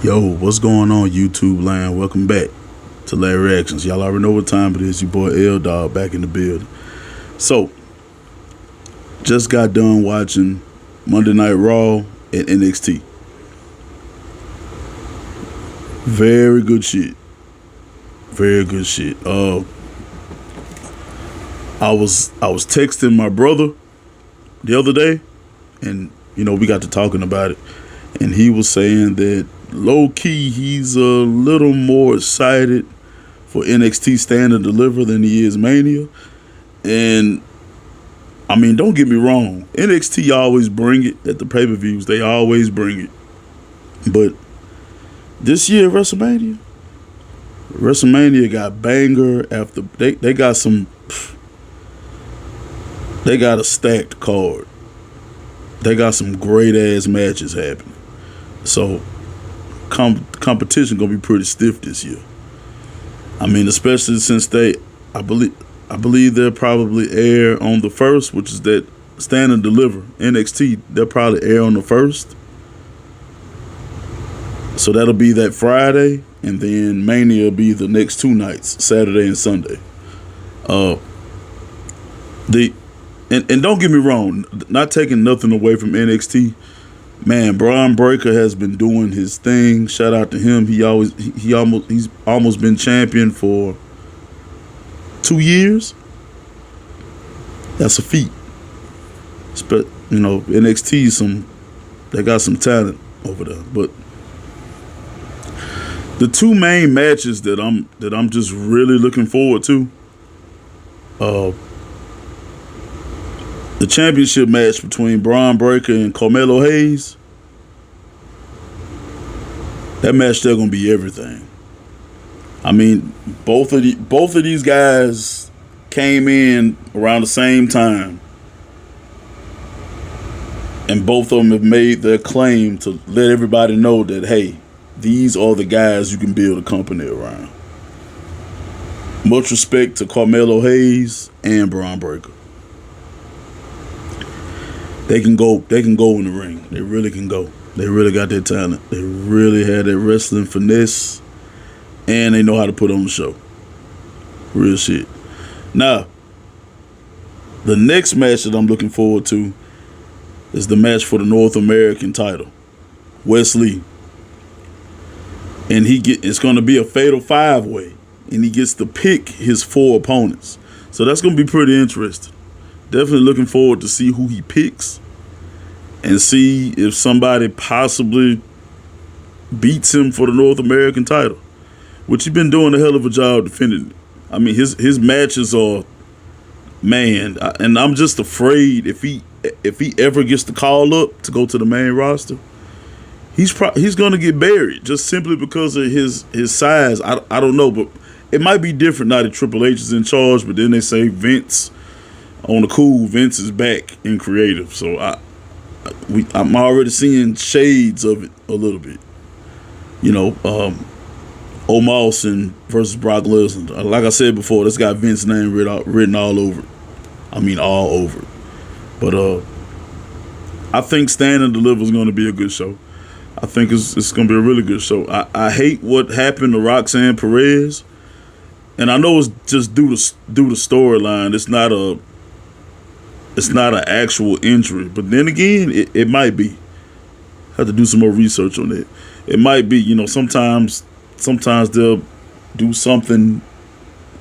Yo, what's going on, YouTube land? Welcome back to Larry Reactions. Y'all already know what time it is. Your boy L Dog back in the building. So, just got done watching Monday Night Raw and NXT. Very good shit. Very good shit. I was texting my brother the other day, and we got to talking about it, and he was saying that low key he's a little more excited for NXT Stand and Deliver than he is Mania. And I mean, don't get me wrong, NXT always bring it at the pay-per-views. They always bring it. But this year WrestleMania got banger after they got a stacked card. They got some great ass matches happening. So competition gonna be pretty stiff this year. I mean, especially since I believe they'll probably air on the first, which is that Stand and Deliver NXT. They'll probably air on the first, so that'll be that Friday, and then Mania will be the next two nights, Saturday and Sunday. And don't get me wrong, not taking nothing away from NXT. Man, Braun Breaker has been doing his thing. Shout out to him. He's almost been champion for 2 years. That's a feat. But NXT they got some talent over there. But the two main matches that I'm just really looking forward to, the championship match between Braun Breaker and Carmelo Hayes. That match there gonna be everything. I mean, both of these guys came in around the same time, and both of them have made their claim to let everybody know that, hey, these are the guys you can build a company around. Much respect to Carmelo Hayes and Braun Breaker. They can go in the ring. They really can go. They really got that talent. They really had that wrestling finesse, and they know how to put on the show. Real shit. Now, the next match that I'm looking forward to is the match for the North American title. Wesley. And it's going to be a fatal 5-way, and he gets to pick his 4 opponents. So that's going to be pretty interesting. Definitely looking forward to see who he picks and see if somebody possibly beats him for the North American title, which he's been doing a hell of a job defending. I mean, his matches are, man, and I'm just afraid if he ever gets the call up to go to the main roster, he's going to get buried just simply because of his size. I don't know, but it might be different now that Triple H is in charge. But then they say Vince, on the cool, Vince is back in creative. So I'm already seeing shades of it a little bit. Omos versus Brock Lesnar. Like I said before, that's got Vince's name written all over it. I mean, all over it. But I think Stand and Deliver is going to be a good show. I think it's going to be a really good show. I hate what happened to Roxanne Perez, and I know it's just due to the storyline. It's not an actual injury, but then again, it might be. Have to do some more research on it. It might be. Sometimes they'll do something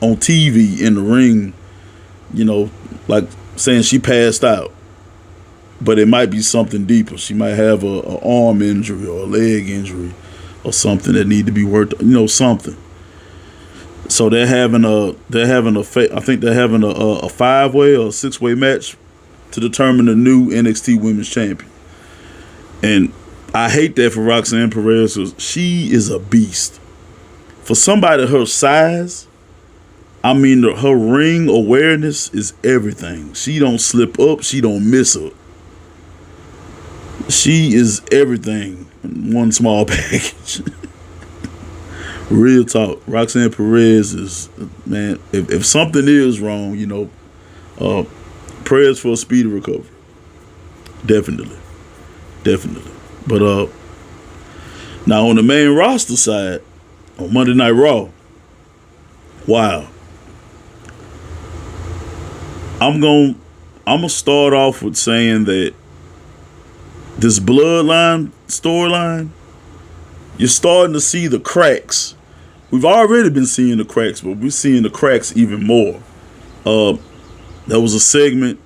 on TV in the ring, like saying she passed out, but it might be something deeper. She might have a arm injury or a leg injury or something that need to be worked. Something. So they're having a 5-way or 6-way match to determine the new NXT Women's Champion. And I hate that for Roxanne Perez, because she is a beast. For somebody her size, I mean, her ring awareness is everything. She don't slip up. She don't miss up. She is everything in one small package. Real talk. Roxanne Perez is, man, if something is wrong, prayers for a speedy recovery. Definitely. But Now on the main roster side, on Monday Night Raw, wow. I'm gonna start off with saying that this bloodline storyline, you're starting to see the cracks. We've already been seeing the cracks, but we're seeing the cracks even more. There was a segment.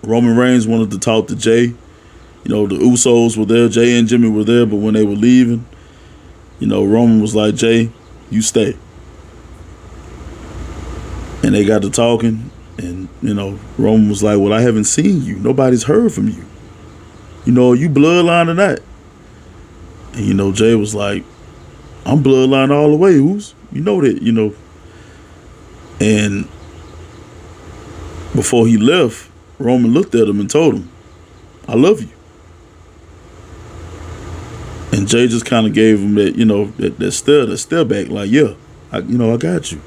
Roman Reigns wanted to talk to Jay. The Usos were there. Jay and Jimmy were there, but when they were leaving, Roman was like, Jay, you stay. And they got to talking, and, Roman was like, well, I haven't seen you. Nobody's heard from you. Are you bloodline or not? And, Jay was like, I'm bloodline all the way, Us. You know that, And before he left, Roman looked at him and told him, I love you. And Jay just kind of gave him that, that stare back, like, yeah, I got you.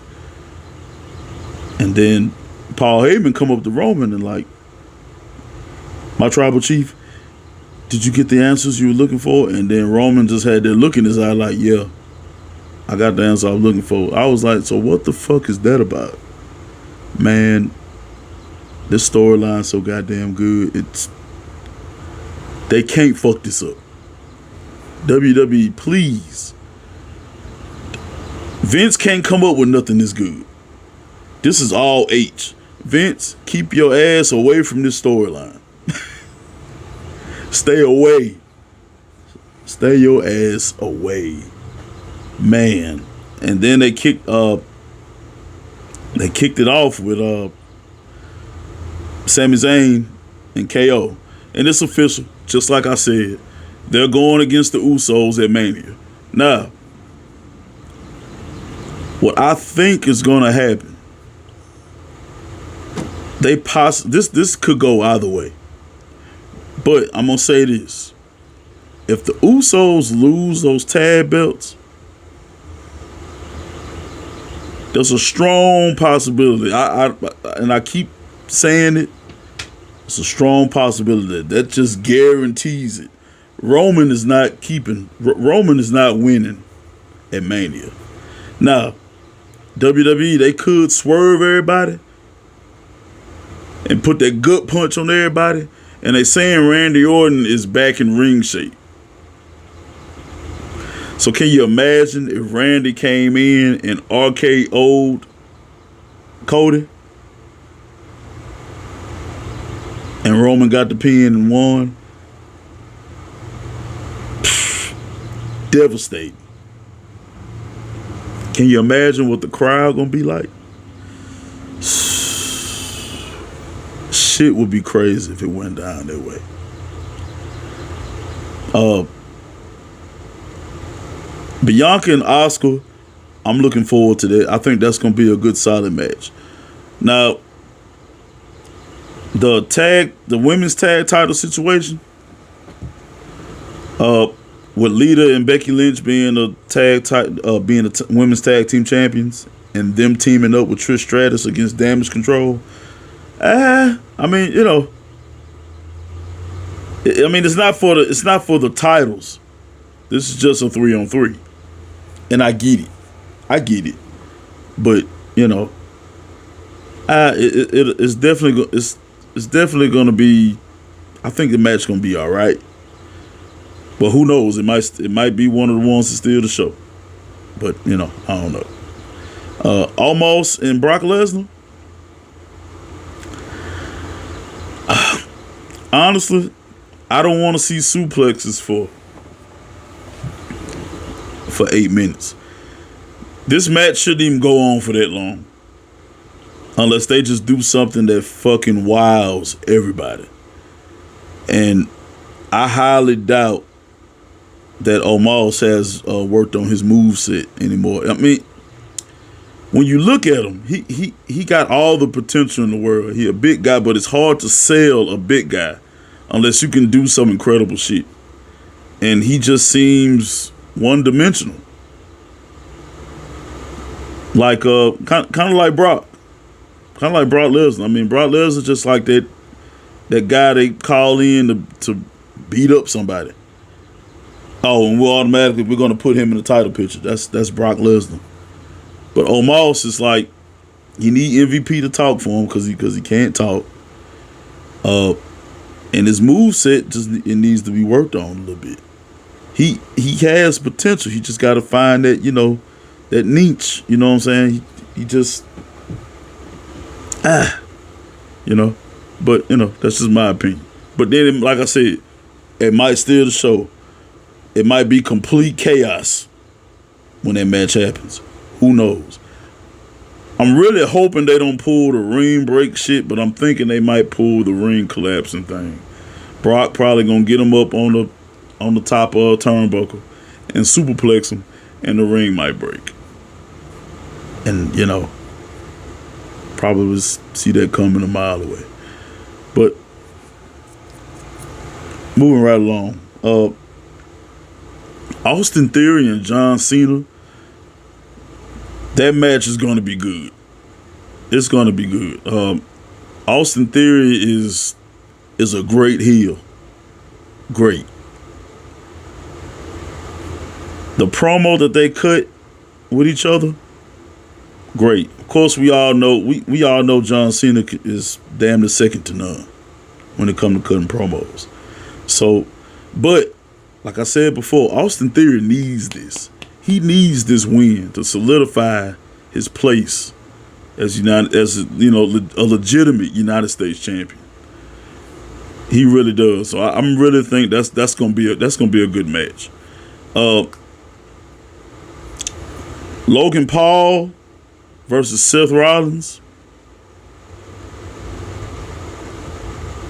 And then Paul Heyman come up to Roman and like, my tribal chief, did you get the answers you were looking for? And then Roman just had that look in his eye like, yeah, I got the answer I was looking for. I was like, so what the fuck is that about? Man, this storyline's so goddamn good. They can't fuck this up. WWE, please. Vince can't come up with nothing this good. This is all H. Vince, keep your ass away from this storyline. Stay away. Stay your ass away. Man. And then they kicked it off with Sami Zayn and KO. And it's official, just like I said. They're going against the Usos at Mania. Now, what I think is going to happen, this could go either way. But I'm going to say this. If the Usos lose those tag belts, there's a strong possibility. I keep saying it. It's a strong possibility that just guarantees it. Roman is not winning at Mania. Now, WWE, they could swerve everybody and put that gut punch on everybody, and they saying Randy Orton is back in ring shape. So can you imagine if Randy came in and RKO'd Cody and Roman got the pin and won? Devastating. Can you imagine what the crowd gonna be like? Shit would be crazy if it went down that way. Bianca and Asuka, I'm looking forward to that. I think that's gonna be a good solid match. Now, the women's tag title situation, with Lita and Becky Lynch being women's tag team champions, and them teaming up with Trish Stratus against Damage Control. It's not for the titles. This is just a 3-on-3, and I get it. But it's definitely gonna be. I think the match gonna be all right. But who knows? It might be one of the ones to steal the show. But I don't know. Almost and Brock Lesnar. Honestly, I don't want to see suplexes for 8 minutes. This match shouldn't even go on for that long, unless they just do something that fucking wows everybody. And I highly doubt that Omos has worked on his moveset anymore. I mean, when you look at him, he got all the potential in the world. He a big guy, but it's hard to sell a big guy unless you can do some incredible shit. And he just seems one-dimensional. Like kind of like Brock. Kind of like Brock Lesnar. I mean, Brock Lesnar just like that guy they call in to beat up somebody. Oh, and we're gonna put him in the title picture. That's Brock Lesnar. But Omos is like, you need MVP to talk for him because he can't talk. And his move set it needs to be worked on a little bit. He has potential. He just got to find that that niche. You know what I'm saying? He just But that's just my opinion. But then, like I said, it might steal the show. It might be complete chaos when that match happens. Who knows? I'm really hoping they don't pull the ring break shit, but I'm thinking they might pull the ring collapsing thing. Brock probably gonna get him up on the top of a turnbuckle and superplex him, and the ring might break. And probably see that coming a mile away. But moving right along, Austin Theory and John Cena. That match is going to be good. It's going to be good. Austin Theory is a great heel. Great. The promo that they cut with each other, great. Of course, we all know John Cena is damn the second to none when it comes to cutting promos. So, but like I said before, Austin Theory needs this. He needs this win to solidify his place as a legitimate United States champion. He really does. So I'm really think that's gonna be a good match. Logan Paul versus Seth Rollins.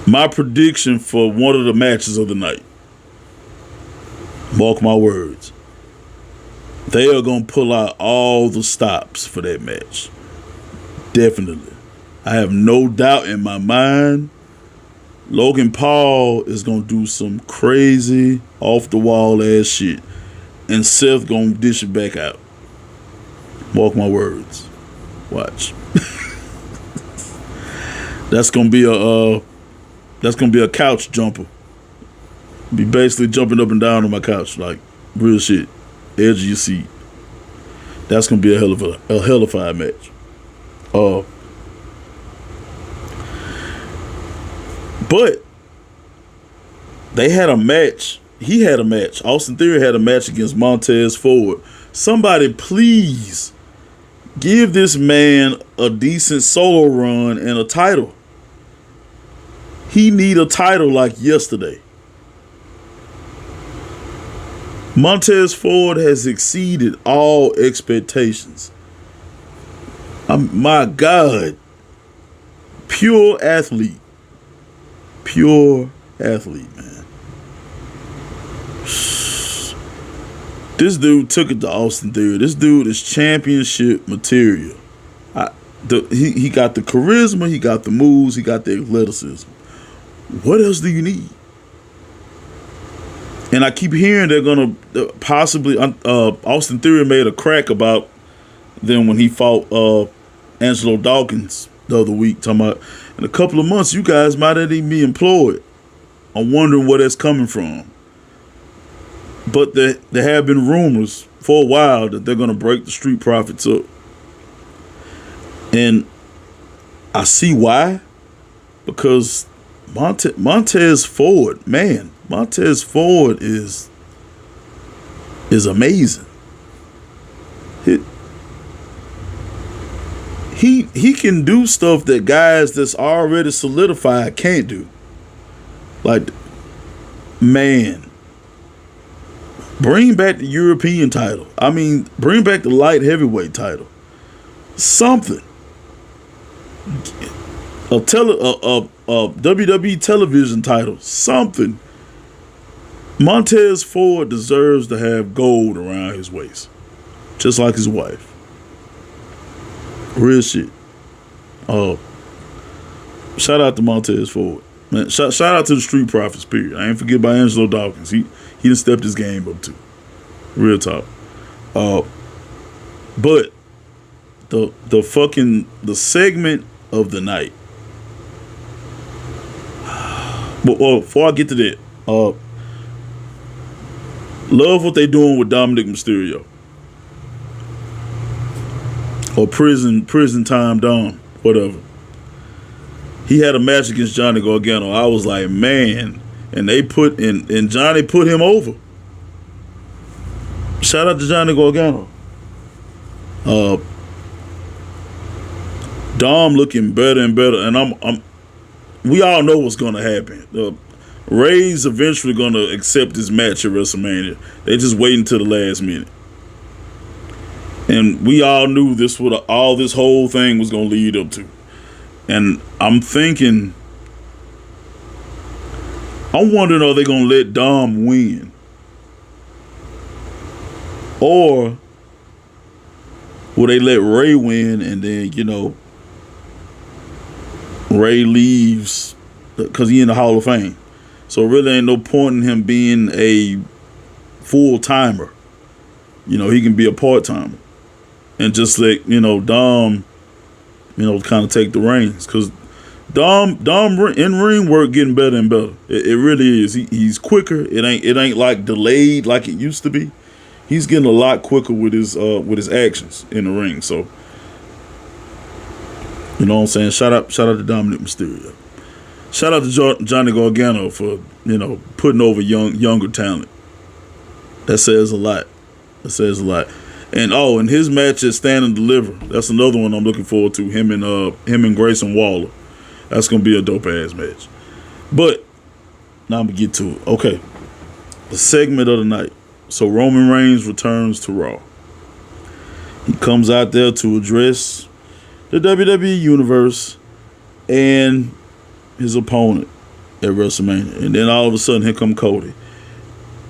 My prediction for one of the matches of the night. Mark my words. They are going to pull out all the stops for that match. Definitely. I have no doubt in my mind Logan Paul is going to do some crazy off-the-wall ass shit. And Seth going to dish it back out. Mark my words. Watch. That's going to be a couch jumper. Be basically jumping up and down on my couch like real shit. Edge of your seat. That's gonna be a hellified match. But they had a match. He had a match. Austin Theory had a match against Montez Ford. Somebody please give this man a decent solo run and a title. He need a title like yesterday. Montez Ford has exceeded all expectations. My God. Pure athlete. Pure athlete, man. This dude took it to Austin Theory. This dude is championship material. He got the charisma, he got the moves, he got the athleticism. What else do you need? And I keep hearing they're going to possibly, Austin Theory made a crack about them when he fought Angelo Dawkins the other week, talking about in a couple of months, you guys might not even be employed. I'm wondering where that's coming from. But there have been rumors for a while that they're going to break the Street Profits up. And I see why. Because Montez Ford, man, Montez Ford is amazing. He can do stuff that guys that's already solidified can't do. Like, man, bring back the European title. I mean, bring back the light heavyweight title. Something. A WWE television title. Something. Montez Ford deserves to have gold around his waist. Just like his wife. Real shit. Shout out to Montez Ford. Man, shout out to the Street Profits, period. I ain't forget about Angelo Dawkins. He done stepped his game up too. Real talk. But the segment of the night. Well, before I get to that, Love what they doing with Dominic Mysterio. Or prison time Dom, whatever. He had a match against Johnny Gargano. I was like, man, and Johnny put him over. Shout out to Johnny Gargano. Dom looking better and better, and we all know what's gonna happen. Ray's eventually gonna accept his match at WrestleMania. They just wait until the last minute. And we all knew this whole thing was gonna lead up to. And I'm wondering, are they gonna let Dom win? Or will they let Ray win and then, Ray leaves because he in the Hall of Fame. So really ain't no point in him being a full timer. He can be a part timer. And just let, Dom, kind of take the reins. Because Dom in ring work getting better and better. It really is. He's quicker. It ain't like delayed like it used to be. He's getting a lot quicker with his actions in the ring. So, you know what I'm saying? Shout out to Dominic Mysterio. Shout out to Johnny Gargano for, putting over younger talent. That says a lot. And his match at Stand and Deliver. That's another one I'm looking forward to. Him and Grayson Waller. That's gonna be a dope ass match. But now I'm gonna get to it. Okay. The segment of the night. So Roman Reigns returns to Raw. He comes out there to address the WWE Universe and his opponent at WrestleMania. And then all of a sudden, here come Cody.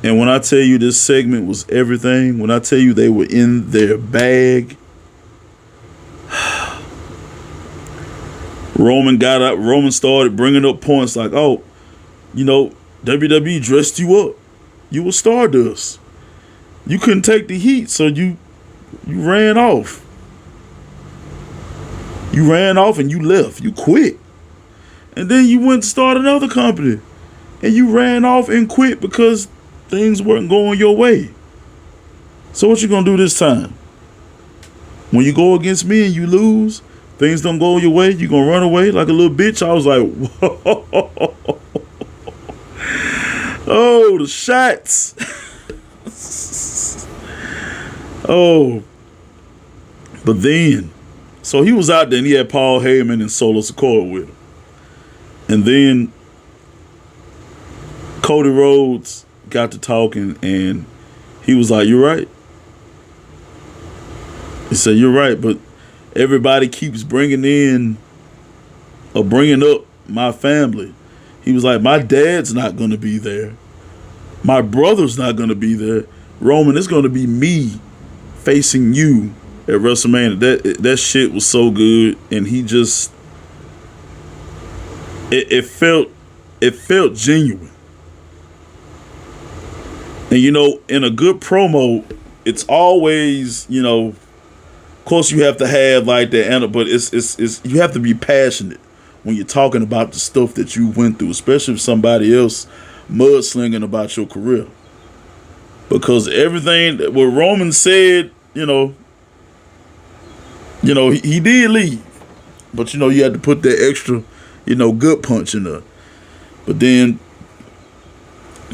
And when I tell you this segment was everything, when I tell you they were in their bag, Roman started bringing up points like, WWE dressed you up. You were Stardust. You couldn't take the heat, so you ran off. You ran off and you left. You quit. And then you went to start another company. And you ran off and quit because things weren't going your way. So what you gonna do this time? When you go against me and you lose, things don't go your way, you gonna run away like a little bitch? I was like, whoa. Oh, the shots. Oh. But then, so he was out there and he had Paul Heyman and Solo Sikoa with him. And then Cody Rhodes got to talking and he was like, "You're right." He said, "You're right, but everybody keeps bringing up my family." He was like, "My dad's not going to be there. My brother's not going to be there. Roman, it's going to be me facing you at WrestleMania." That shit was so good, and he just it felt genuine. And in a good promo, it's always, of course you have to have like that, but it's you have to be passionate when you're talking about the stuff that you went through, especially if somebody else mudslinging about your career. Because everything what Roman said, he did leave. But you had to put that extra, good punch in there. But then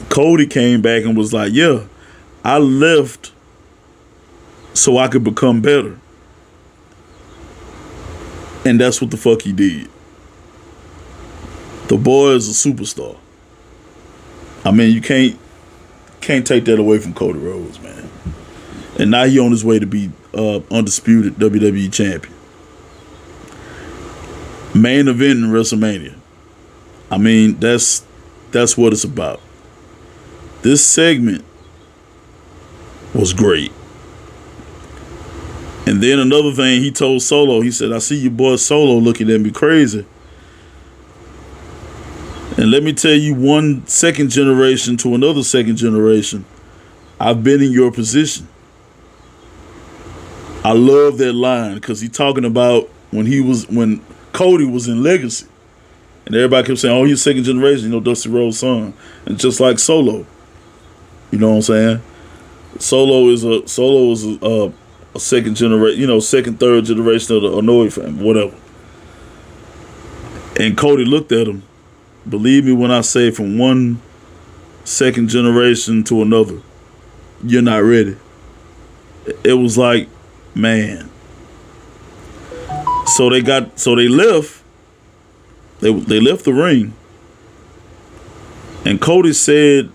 Cody came back and was like, "Yeah, I left so I could become better." And that's what the fuck he did. The boy is a superstar. I mean, you can't take that away from Cody Rhodes, man. And now he on his way to be undisputed WWE champion. Main event in WrestleMania. I mean, that's what it's about. This segment was great. And then another thing he told Solo, he said, "I see your boy Solo looking at me crazy. And let me tell you, one second generation to another second generation, I've been in your position." I love that line because he's talking about when Cody was in Legacy. And everybody kept saying, "Oh, he's second generation, Dusty Rhodes' son." And just like Solo. You know what I'm saying? Solo is a second generation, second, third generation of the Anoa'i family, whatever. And Cody looked at him. Believe me when I say, from one second generation to another, you're not ready. It was like, man. So they left. They left the ring. And Cody said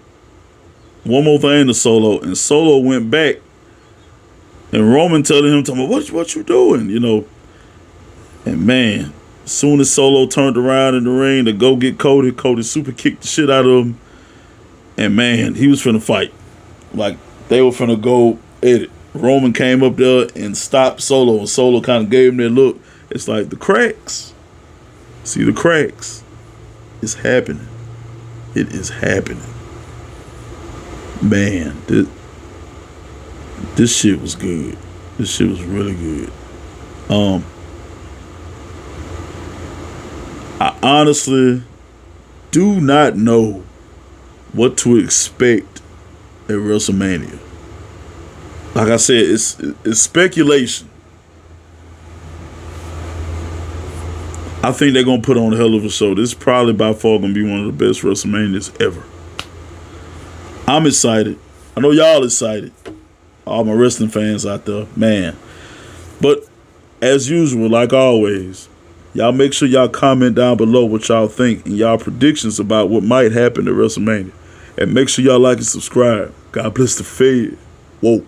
one more thing to Solo, and Solo went back. And Roman telling him, what you doing? And man, as soon as Solo turned around in the ring to go get Cody, Cody super kicked the shit out of him. And man, he was finna fight. Like, they were finna go at it. Roman came up there and stopped Solo, and Solo kind of gave him that look. It's like, the cracks. See the cracks. It's happening. It is happening. Man, this shit was good. This shit was really good. I honestly do not know what to expect at WrestleMania. Like I said, it's speculation. I think they're gonna put on a hell of a show. This is probably by far gonna be one of the best WrestleManias ever. I'm excited. I know y'all excited. All my wrestling fans out there, man. But as usual, like always, y'all make sure y'all comment down below what y'all think and y'all predictions about what might happen at WrestleMania. And make sure y'all like and subscribe. God bless the Fed. Whoa.